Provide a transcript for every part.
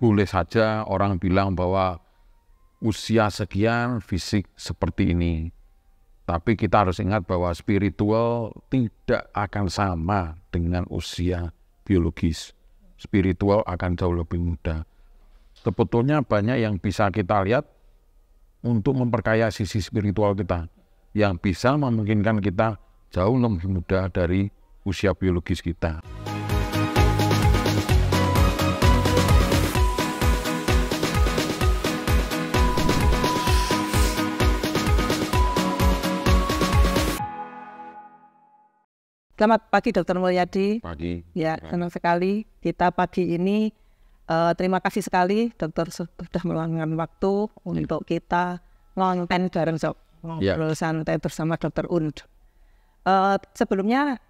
boleh saja orang bilang bahwa usia sekian fisik seperti ini. Tapi kita harus ingat bahwa spiritual tidak akan sama dengan usia biologis. Spiritual akan jauh lebih muda. Sebetulnya banyak yang bisa kita lihat untuk memperkaya sisi spiritual kita, yang bisa memungkinkan kita jauh lebih muda dari usia biologis kita. Selamat pagi Dr. Mulyadi. Pagi. Ya, senang sekali kita pagi ini. Terima kasih sekali Dokter sudah meluangkan waktu untuk kita ngonten bareng ngobrol santai bersama Dr. Un. Sebelumnya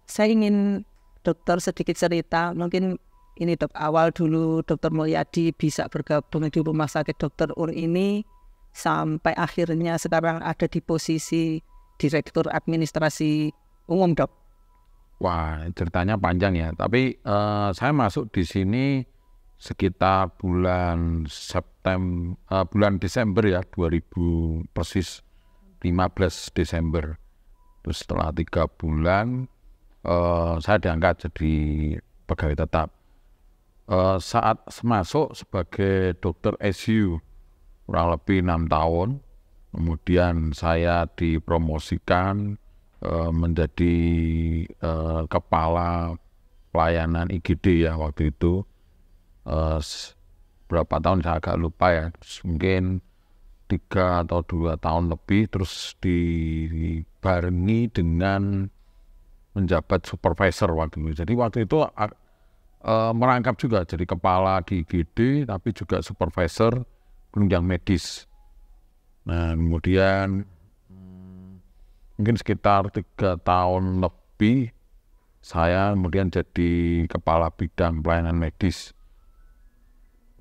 saya ingin dokter sedikit cerita. Mungkin ini awal dulu Dr. Mulyadi bisa bergabung di Rumah Sakit Dr. Un ini sampai akhirnya sekarang ada di posisi Direktur Administrasi Umum, Dok. Wah, ceritanya panjang ya. Tapi saya masuk di sini sekitar bulan Desember ya, 2000 persis 15 Desember. Terus setelah 3 bulan saya diangkat jadi pegawai tetap. Saat masuk sebagai dokter ICU kurang lebih 6 tahun. Kemudian saya dipromosikan menjadi kepala pelayanan IGD ya waktu itu. Berapa tahun saya agak lupa ya, mungkin 3 atau 2 tahun lebih, terus dibarengi dengan menjabat supervisor waktu itu. Jadi waktu itu merangkap juga jadi kepala di IGD tapi juga supervisor penunjang medis. Nah, kemudian mungkin sekitar 3 tahun lebih saya kemudian jadi kepala bidang pelayanan medis.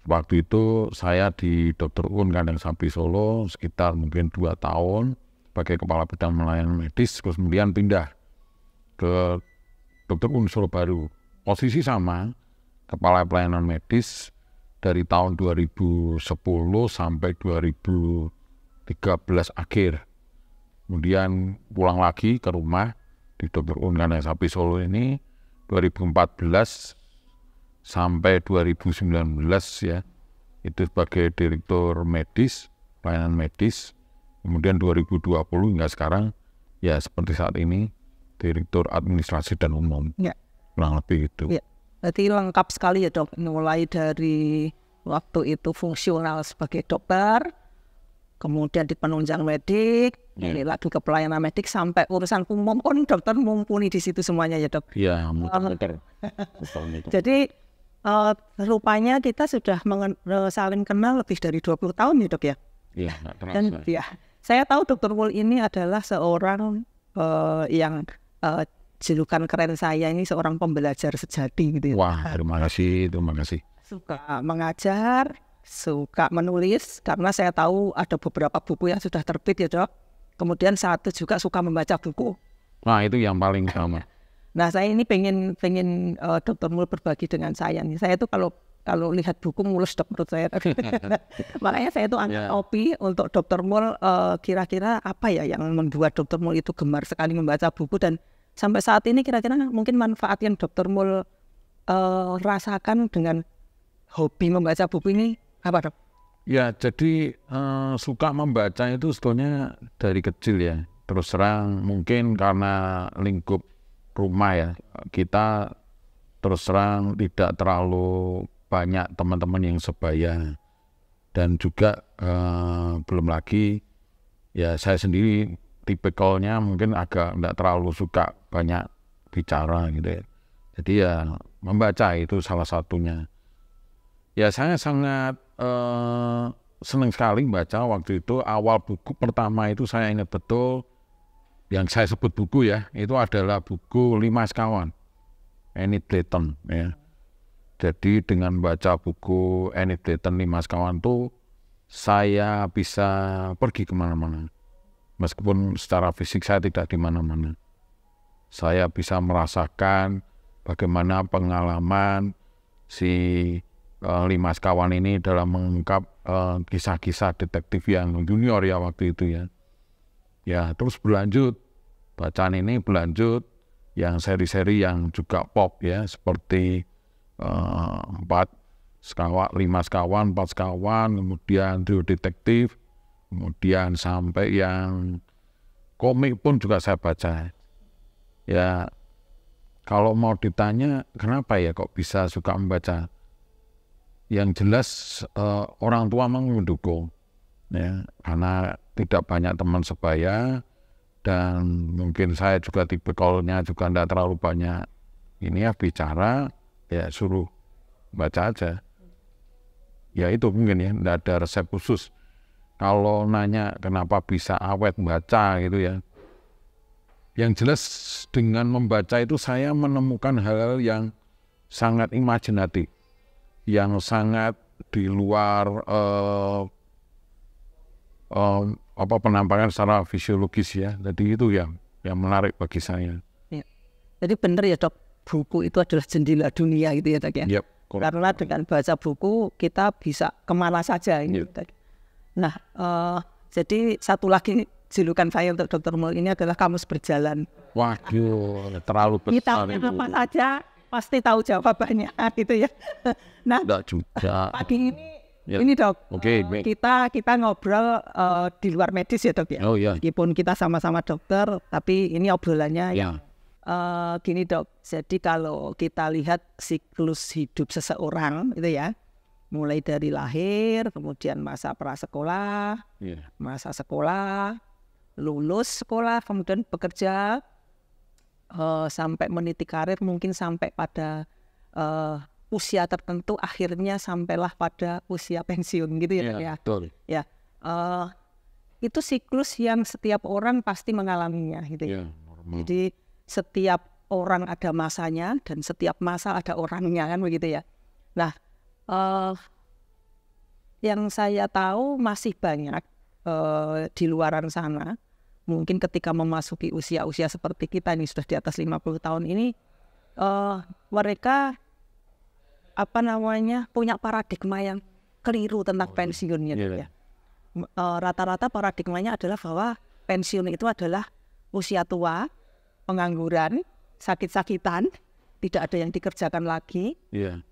Waktu itu saya di Dr. Un Kandang Sapi Solo sekitar mungkin 2 tahun sebagai kepala bidang pelayanan medis, terus kemudian pindah ke Dr. Un Solo Baru. Posisi sama, kepala pelayanan medis dari tahun 2010 sampai 2013 akhir. Kemudian pulang lagi ke rumah di Dr. Un Kandang Sapi Solo ini 2014 sampai 2019 ya. Itu sebagai direktur medis, pelayanan medis. Kemudian 2020 hingga sekarang ya seperti saat ini direktur administrasi dan umum. Ya. Kurang lebih itu. Ya. Berarti lengkap sekali ya, Dok. Mulai dari waktu itu fungsional sebagai dokter, kemudian di penunjang medik, ini lagi ke pelayanan medik, sampai urusan umum pun dokter mumpuni di situ semuanya ya, Dok. Iya, jadi rupanya kita sudah saling kenal lebih dari 20 tahun ya, Dok ya. Iya, dan ya, saya tahu Dr. Mul ini adalah seorang yang julukan keren saya ini seorang pembelajar sejati gitu ya. Wah, terima kasih. Suka mengajar, suka menulis, karena saya tahu ada beberapa buku yang sudah terbit ya, Dok. Kemudian satu juga suka membaca buku. Nah, itu yang paling utama. Nah, saya ini pengen Dr. Mul berbagi dengan saya nih. Saya tuh kalau lihat buku mulus, Dok, menurut saya. Makanya saya tuh angkat topi untuk Dr. Mul, kira-kira apa ya yang membuat Dr. Mul itu gemar sekali membaca buku, dan sampai saat ini kira-kira mungkin manfaat yang Dr. Mul rasakan dengan hobi membaca buku ini apa, Dok? Ya, jadi suka membaca itu sebetulnya dari kecil ya. Terus terang mungkin karena lingkup rumah ya, kita terus terang tidak terlalu banyak teman-teman yang sebaya. Dan juga belum lagi ya saya sendiri tipikalnya mungkin agak tidak terlalu suka banyak bicara gitu ya. Jadi ya membaca itu salah satunya. Ya saya sangat senang sekali baca. Waktu itu awal buku pertama itu saya ingat betul, yang saya sebut buku ya, itu adalah buku 5 Sekawan, Enid Blyton ya. Jadi dengan baca buku Enid Blyton 5 Sekawan itu saya bisa pergi kemana-mana. Meskipun secara fisik saya tidak di mana-mana. Saya bisa merasakan bagaimana pengalaman si Lima Sekawan ini dalam mengungkap kisah-kisah detektif yang junior ya waktu itu ya. Ya terus berlanjut, bacaan ini berlanjut yang seri-seri yang juga pop ya, seperti 5 sekawan, 4 sekawan, kemudian trio detektif, kemudian sampai yang komik pun juga saya baca. Ya kalau mau ditanya kenapa ya kok bisa suka membaca, yang jelas orang tua memang mendukung ya, karena tidak banyak teman sebaya. Dan mungkin saya juga tipikalnya juga tidak terlalu banyak ini ya bicara, ya suruh baca aja. Ya itu mungkin ya, tidak ada resep khusus. Kalau nanya kenapa bisa awet baca gitu ya, yang jelas dengan membaca itu saya menemukan hal-hal yang sangat imajinatif, yang sangat di luar penampakan secara fisiologis ya. Jadi itu yang menarik bagi saya. Ya. Jadi benar ya dok, buku itu adalah jendela dunia gitu ya dok ya. Yep, karena dengan baca buku kita bisa kemana saja ini. Yep. Nah jadi satu lagi julukan saya untuk Dr. Mul ini adalah kamus berjalan. Waduh, terlalu besar kita apa saja pasti tahu jawabannya gitu ya. Nah juga. Pagi ini ini dok, kita ngobrol di luar medis ya dok ya. Oh, yeah. Meskipun kita sama-sama dokter, tapi ini obrolannya gini dok. Jadi kalau kita lihat siklus hidup seseorang itu ya, mulai dari lahir, kemudian masa prasekolah, masa sekolah, lulus sekolah, kemudian bekerja, sampai meniti karir, mungkin sampai pada usia tertentu, akhirnya sampailah pada usia pensiun gitu ya. Ya, betul. Ya, itu siklus yang setiap orang pasti mengalaminya gitu ya. Jadi setiap orang ada masanya dan setiap masa ada orangnya kan begitu ya. Nah, yang saya tahu masih banyak di luaran sana, mungkin ketika memasuki usia-usia seperti kita ini sudah di atas 50 tahun ini, mereka punya paradigma yang keliru tentang pensiunnya ya. Rata-rata paradigmanya adalah bahwa pensiun itu adalah usia tua, pengangguran, sakit-sakitan, tidak ada yang dikerjakan lagi,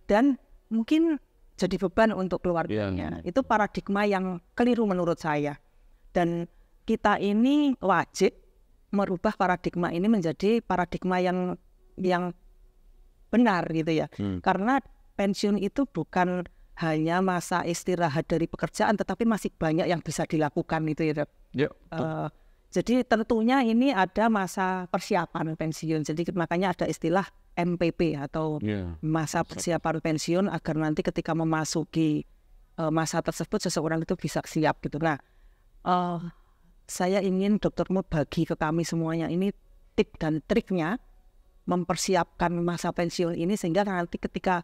dan mungkin jadi beban untuk keluarganya. Itu paradigma yang keliru menurut saya. Dan kita ini wajib merubah paradigma ini menjadi paradigma yang benar gitu ya. Karena pensiun itu bukan hanya masa istirahat dari pekerjaan, tetapi masih banyak yang bisa dilakukan itu ya dok. Jadi tentunya ini ada masa persiapan pensiun. Jadi makanya ada istilah MPP atau masa persiapan pensiun, agar nanti ketika memasuki masa tersebut seseorang itu bisa siap gitu. Nah, saya ingin Dr. Mul bagi ke kami semuanya ini tip dan triknya mempersiapkan masa pensiun ini, sehingga nanti ketika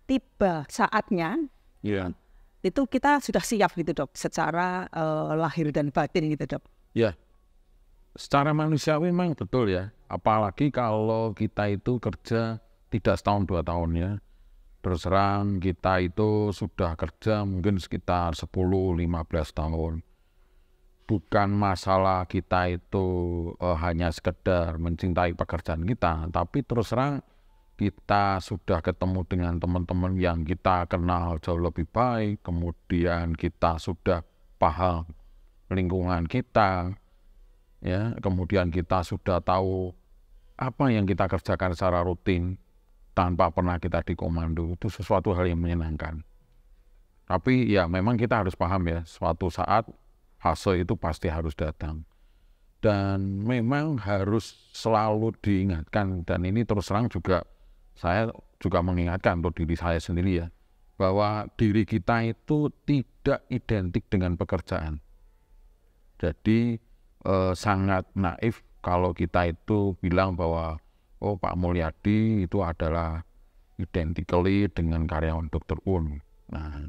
tiba saatnya itu kita sudah siap gitu dok, secara lahir dan batin gitu dok. Ya, secara manusiawi memang betul ya. Apalagi kalau kita itu kerja tidak setahun 2 tahun ya. Terus terang kita itu sudah kerja mungkin sekitar 10-15 tahun. Bukan masalah kita itu hanya sekedar mencintai pekerjaan kita, tapi terus terang kita sudah ketemu dengan teman-teman yang kita kenal jauh lebih baik, kemudian kita sudah paham lingkungan kita, ya, kemudian kita sudah tahu apa yang kita kerjakan secara rutin tanpa pernah kita dikomando. Itu sesuatu hal yang menyenangkan. Tapi ya memang kita harus paham ya, suatu saat fase itu pasti harus datang. Dan memang harus selalu diingatkan, dan ini terus terang juga saya juga mengingatkan untuk diri saya sendiri ya, bahwa diri kita itu tidak identik dengan pekerjaan. Jadi sangat naif kalau kita itu bilang bahwa oh Pak Mulyadi itu adalah identically dengan karyawan Dr. Un. Nah,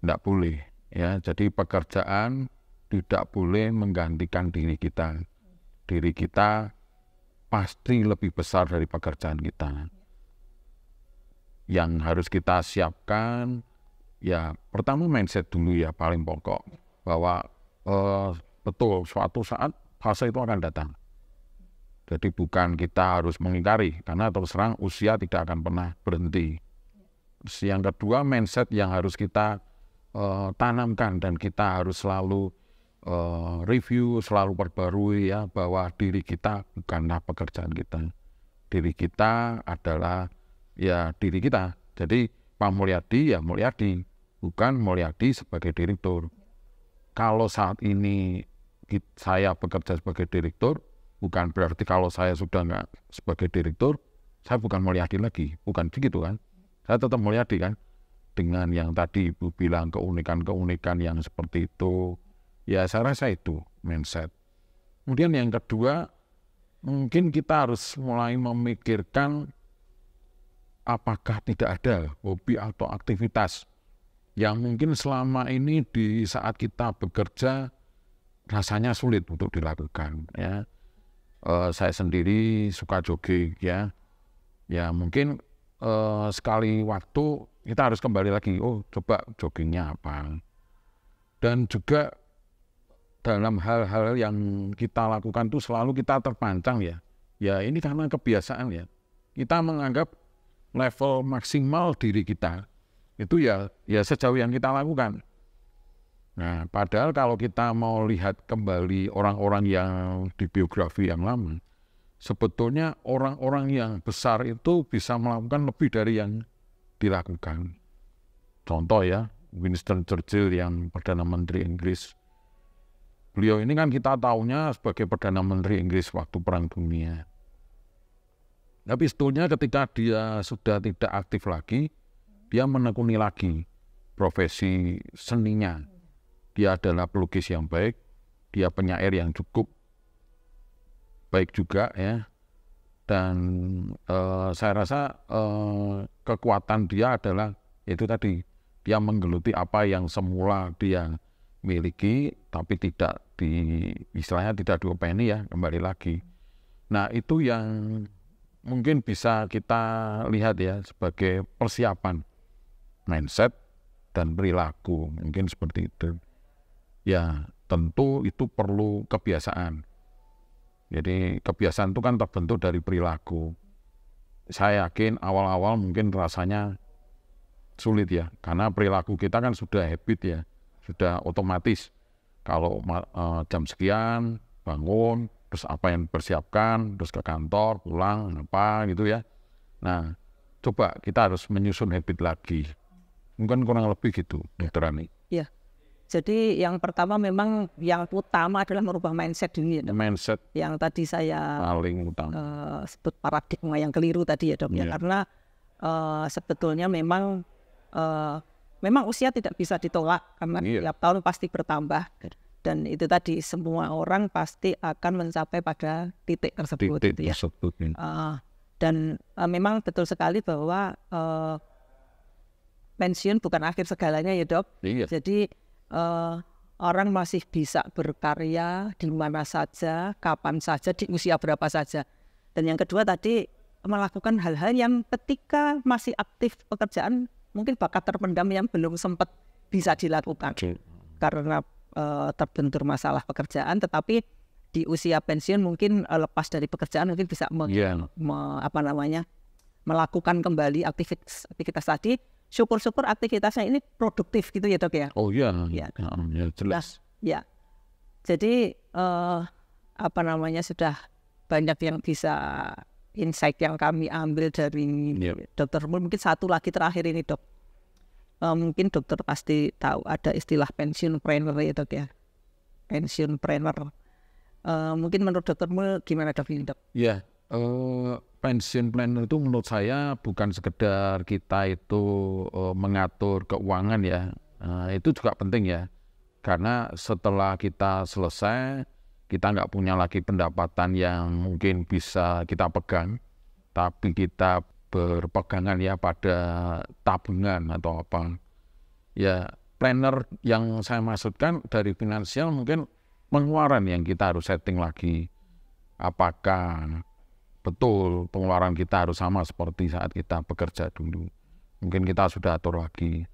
tidak boleh ya. Jadi pekerjaan tidak boleh menggantikan diri kita. Diri kita pasti lebih besar dari pekerjaan kita. yang harus kita siapkan ya pertama mindset dulu ya paling pokok bahwa betul suatu saat fase itu akan datang. Jadi bukan kita harus mengingkari karena terus terang usia tidak akan pernah berhenti. Terus yang kedua mindset yang harus kita tanamkan dan kita harus selalu review, selalu perbarui ya bahwa diri kita bukanlah pekerjaan kita. Diri kita adalah ya diri kita. Jadi Pak Mulyadi ya Mulyadi, bukan Mulyadi sebagai direktur. Kalau saat ini saya bekerja sebagai direktur, bukan berarti kalau saya sudah nggak sebagai direktur, saya bukan Mulyadi lagi. Bukan begitu kan. Saya tetap Mulyadi kan. Dengan yang tadi Ibu bilang keunikan-keunikan yang seperti itu, ya saya rasa itu mindset. Kemudian yang kedua, mungkin kita harus mulai memikirkan apakah tidak ada hobi atau aktivitas yang mungkin selama ini di saat kita bekerja rasanya sulit untuk dilakukan. Ya, saya sendiri suka jogging ya mungkin sekali waktu kita harus kembali lagi, coba joggingnya apa. Dan juga dalam hal-hal yang kita lakukan itu selalu kita terpancang ya. Ya ini karena kebiasaan ya. Kita menganggap level maksimal diri kita itu ya sejauh yang kita lakukan. Nah, padahal kalau kita mau lihat kembali orang-orang yang di biografi yang lama, sebetulnya orang-orang yang besar itu bisa melakukan lebih dari yang dilakukan. Contoh ya, Winston Churchill yang Perdana Menteri Inggris. Beliau ini kan kita tahunya sebagai Perdana Menteri Inggris waktu Perang Dunia. Tapi sebetulnya ketika dia sudah tidak aktif lagi, dia menekuni lagi profesi seninya. Dia adalah pelukis yang baik, dia penyair yang cukup baik juga ya. Dan saya rasa kekuatan dia adalah itu tadi, dia menggeluti apa yang semula dia miliki tapi tidak istilahnya tidak diopeni ya, kembali lagi. Nah itu yang mungkin bisa kita lihat ya sebagai persiapan mindset dan perilaku, mungkin seperti itu ya. Tentu itu perlu kebiasaan. Jadi kebiasaan itu kan terbentuk dari perilaku. Saya yakin awal-awal mungkin rasanya sulit ya, karena perilaku kita kan sudah habit ya, sudah otomatis. Kalau jam sekian bangun, terus apa yang dipersiapkan, terus ke kantor, pulang, apa gitu ya. Nah, coba kita harus menyusun habit lagi. Mungkin kurang lebih gitu, Dr. Rani. Iya. Jadi yang pertama memang yang utama adalah merubah mindset dulu ya, Dok. Mindset yang tadi saya paling utama. Sebut paradigma yang keliru tadi ya, Dok. Ya, karena sebetulnya memang usia tidak bisa ditolak karena tiap tahun pasti bertambah. Dan itu tadi semua orang pasti akan mencapai pada titik tersebut. Gitu ya. Dan memang betul sekali bahwa pensiun bukan akhir segalanya ya, Dok. Iya. Jadi orang masih bisa berkarya di mana saja, kapan saja, di usia berapa saja. Dan yang kedua tadi melakukan hal-hal yang ketika masih aktif pekerjaan mungkin bakat terpendam yang belum sempat bisa dilakukan karena terbentur masalah pekerjaan, tetapi di usia pensiun mungkin lepas dari pekerjaan mungkin bisa melakukan kembali aktivitas tadi. Syukur-syukur aktivitasnya ini produktif gitu ya, Dok ya. Oh iya, ya jelas. Ya, jadi sudah banyak yang bisa insight yang kami ambil dari Dr. Mul. Mungkin satu lagi terakhir ini, Dok. Mungkin dokter pasti tahu ada istilah pensiunpreneur ya, Dok ya. Pensiunpreneur. Mungkin menurut Dr. Mul gimana, Dok ini, Dok? Ya. Pensiun planner itu menurut saya bukan sekedar kita itu mengatur keuangan ya, itu juga penting ya, karena setelah kita selesai kita nggak punya lagi pendapatan yang mungkin bisa kita pegang, tapi kita berpegangan ya pada tabungan atau apa ya. Planner yang saya maksudkan dari finansial mungkin pengeluaran yang kita harus setting lagi, apakah betul pengeluaran kita harus sama seperti saat kita bekerja dulu. mungkin kita sudah atur lagi.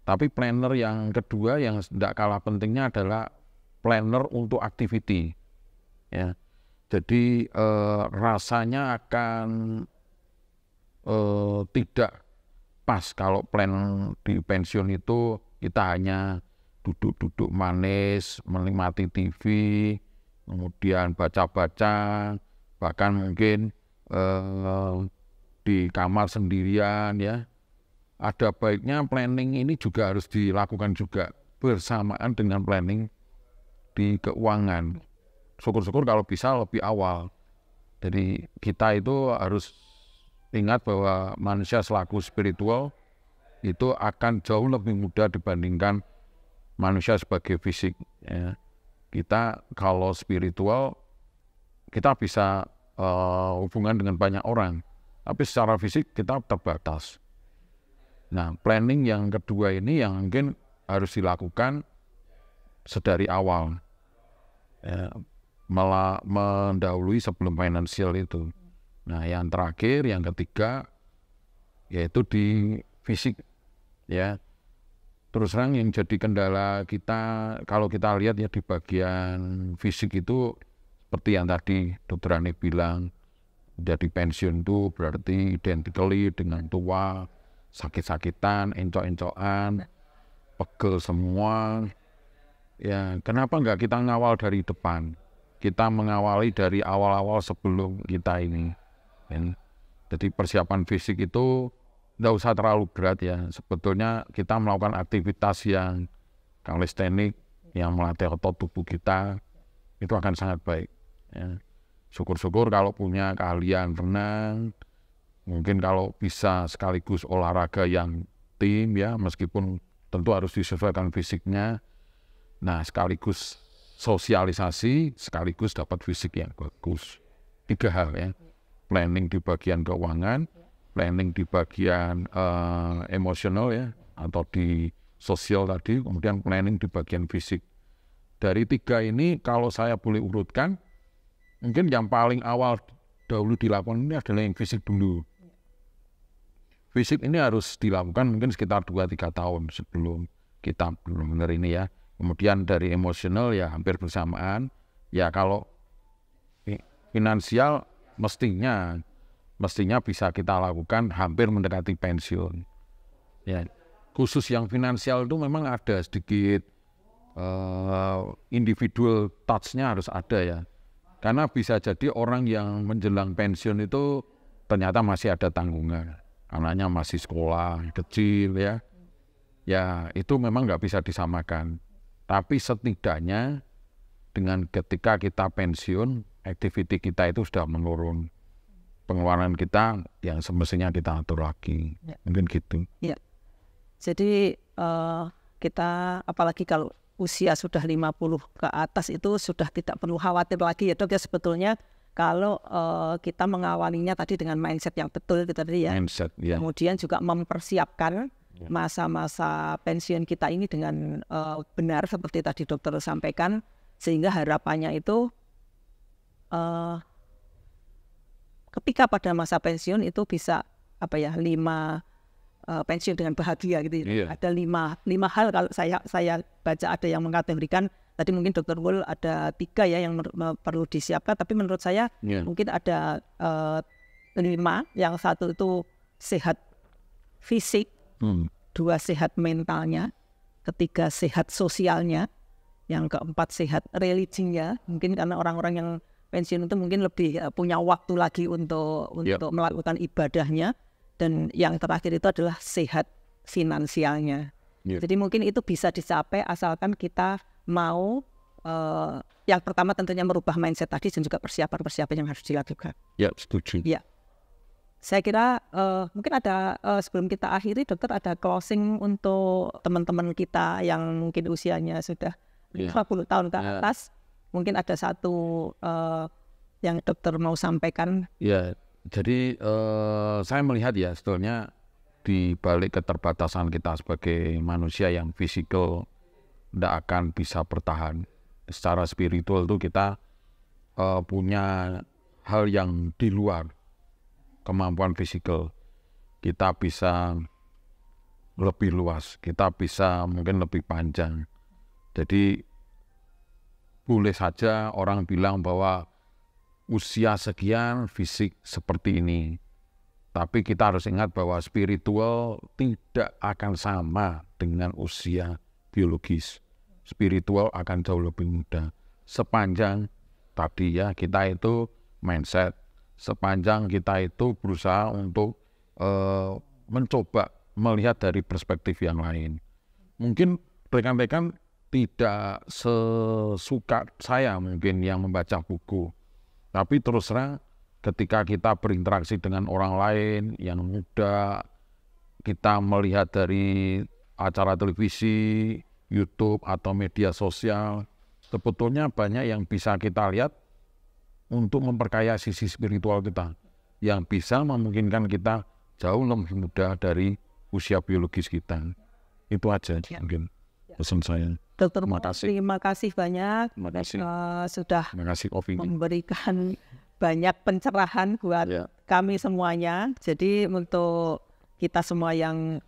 Tapi planner yang kedua yang tidak kalah pentingnya adalah planner untuk activity. Ya. Jadi rasanya akan tidak pas kalau plan di pensiun itu kita hanya duduk-duduk manis, menikmati TV, kemudian baca-baca, bahkan mungkin di kamar sendirian ya. Ada baiknya planning ini juga harus dilakukan juga bersamaan dengan planning di keuangan. Syukur-syukur kalau bisa lebih awal. Jadi kita itu harus ingat bahwa manusia selaku spiritual itu akan jauh lebih mudah dibandingkan manusia sebagai fisik. Ya. Kita kalau spiritual kita bisa hubungan dengan banyak orang, tapi secara fisik kita terbatas. Nah, planning yang kedua ini yang mungkin harus dilakukan sedari awal, ya, mendahului sebelum finansial itu. Nah, yang terakhir, yang ketiga, yaitu di fisik, ya. Terus terang yang jadi kendala kita, kalau kita lihat ya di bagian fisik itu, seperti yang tadi Dokter Ani bilang, jadi pensiun itu berarti identically dengan tua, sakit-sakitan, encok-encokan, pegel semua. Ya, kenapa enggak kita ngawal dari depan? Kita mengawali dari awal-awal sebelum kita ini. Jadi persiapan fisik itu enggak usah terlalu berat ya. Sebetulnya kita melakukan aktivitas yang kalistenik, yang melatih otot tubuh kita, itu akan sangat baik. Ya. Syukur-syukur kalau punya keahlian renang, mungkin kalau bisa sekaligus olahraga yang tim ya, meskipun tentu harus disesuaikan fisiknya. Nah, sekaligus sosialisasi, sekaligus dapat fisik yang bagus. 3 hal ya, planning di bagian keuangan, planning di bagian emosional ya, atau di sosial tadi, kemudian planning di bagian fisik. Dari 3 ini kalau saya boleh urutkan, mungkin yang paling awal dahulu dilakukan ini adalah yang fisik dulu. Fisik ini harus dilakukan mungkin sekitar 2-3 tahun sebelum kita benar-benar ini ya. Kemudian dari emosional ya hampir bersamaan. Ya kalau finansial mestinya bisa kita lakukan hampir mendekati pensiun. Ya, khusus yang finansial itu memang ada sedikit individual touch-nya harus ada ya. Karena bisa jadi orang yang menjelang pensiun itu ternyata masih ada tanggungan. Anaknya masih sekolah, kecil ya. Ya itu memang nggak bisa disamakan. Tapi setidaknya dengan ketika kita pensiun, aktiviti kita itu sudah menurun. Pengeluaran kita yang semestinya kita atur lagi. Ya. Mungkin gitu. Ya. Jadi kita apalagi kalau usia sudah 50 ke atas itu sudah tidak perlu khawatir lagi ya Dok ya, sebetulnya kalau kita mengawalinya tadi dengan mindset yang betul itu tadi ya. Mindset, ya. Kemudian juga mempersiapkan masa-masa pensiun kita ini dengan benar seperti tadi dokter sampaikan, sehingga harapannya itu ketika pada masa pensiun itu bisa pensiun dengan bahagia gitu. Yeah. Ada lima hal kalau saya baca ada yang mengkategorikan. Tadi mungkin Dr. Wul ada 3 ya yang perlu disiapkan, tapi menurut saya mungkin ada 5. Yang satu itu sehat fisik, 2 sehat mentalnya, 3 sehat sosialnya, yang keempat sehat religinya. Mungkin karena orang-orang yang pensiun itu mungkin lebih punya waktu lagi untuk melakukan ibadahnya, dan yang terakhir itu adalah sehat finansialnya. Jadi mungkin itu bisa dicapai asalkan kita mau yang pertama tentunya merubah mindset tadi dan juga persiapan-persiapan yang harus dilakukan. Ya, setuju. Ya, saya kira mungkin ada sebelum kita akhiri dokter ada closing untuk teman-teman kita yang mungkin usianya sudah 50 tahun ke atas. Mungkin ada satu yang dokter mau sampaikan. Ya, jadi saya melihat ya sebetulnya di balik keterbatasan kita sebagai manusia yang fisikal tidak akan bisa bertahan. Secara spiritual itu kita punya hal yang di luar kemampuan fisikal. Kita bisa lebih luas, kita bisa mungkin lebih panjang. Jadi boleh saja orang bilang bahwa usia sekian fisik seperti ini. Tapi kita harus ingat bahwa spiritual tidak akan sama dengan usia biologis. Spiritual akan jauh lebih muda. Sepanjang tadi ya kita itu mindset, sepanjang kita itu berusaha untuk mencoba melihat dari perspektif yang lain. Mungkin rekan-rekan tidak sesuka saya mungkin yang membaca buku. Tapi terus terang ketika kita berinteraksi dengan orang lain yang muda, kita melihat dari acara televisi, YouTube atau media sosial, sebetulnya banyak yang bisa kita lihat untuk memperkaya sisi spiritual kita, yang bisa memungkinkan kita jauh lebih muda dari usia biologis kita. Itu aja mungkin pesan saya. Dokter Mul, terima kasih banyak. Terima kasih. Sudah memberikan banyak pencerahan buat kami semuanya. Jadi untuk kita semua yang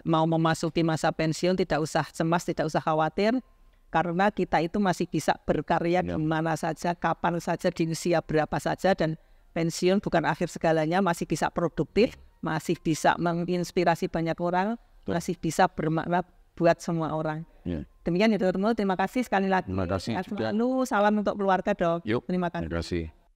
mau memasuki masa pensiun tidak usah cemas, tidak usah khawatir, karena kita itu masih bisa berkarya di mana saja, kapan saja, di usia berapa saja, dan pensiun bukan akhir segalanya, masih bisa produktif, masih bisa menginspirasi banyak orang, masih bisa bermakna buat semua orang. Demikian ya Dokter Mul, terima kasih sekali lagi. Terima kasih juga. Lalu salam untuk keluarga, Dok. Yuk, terima kasih. Terima kasih.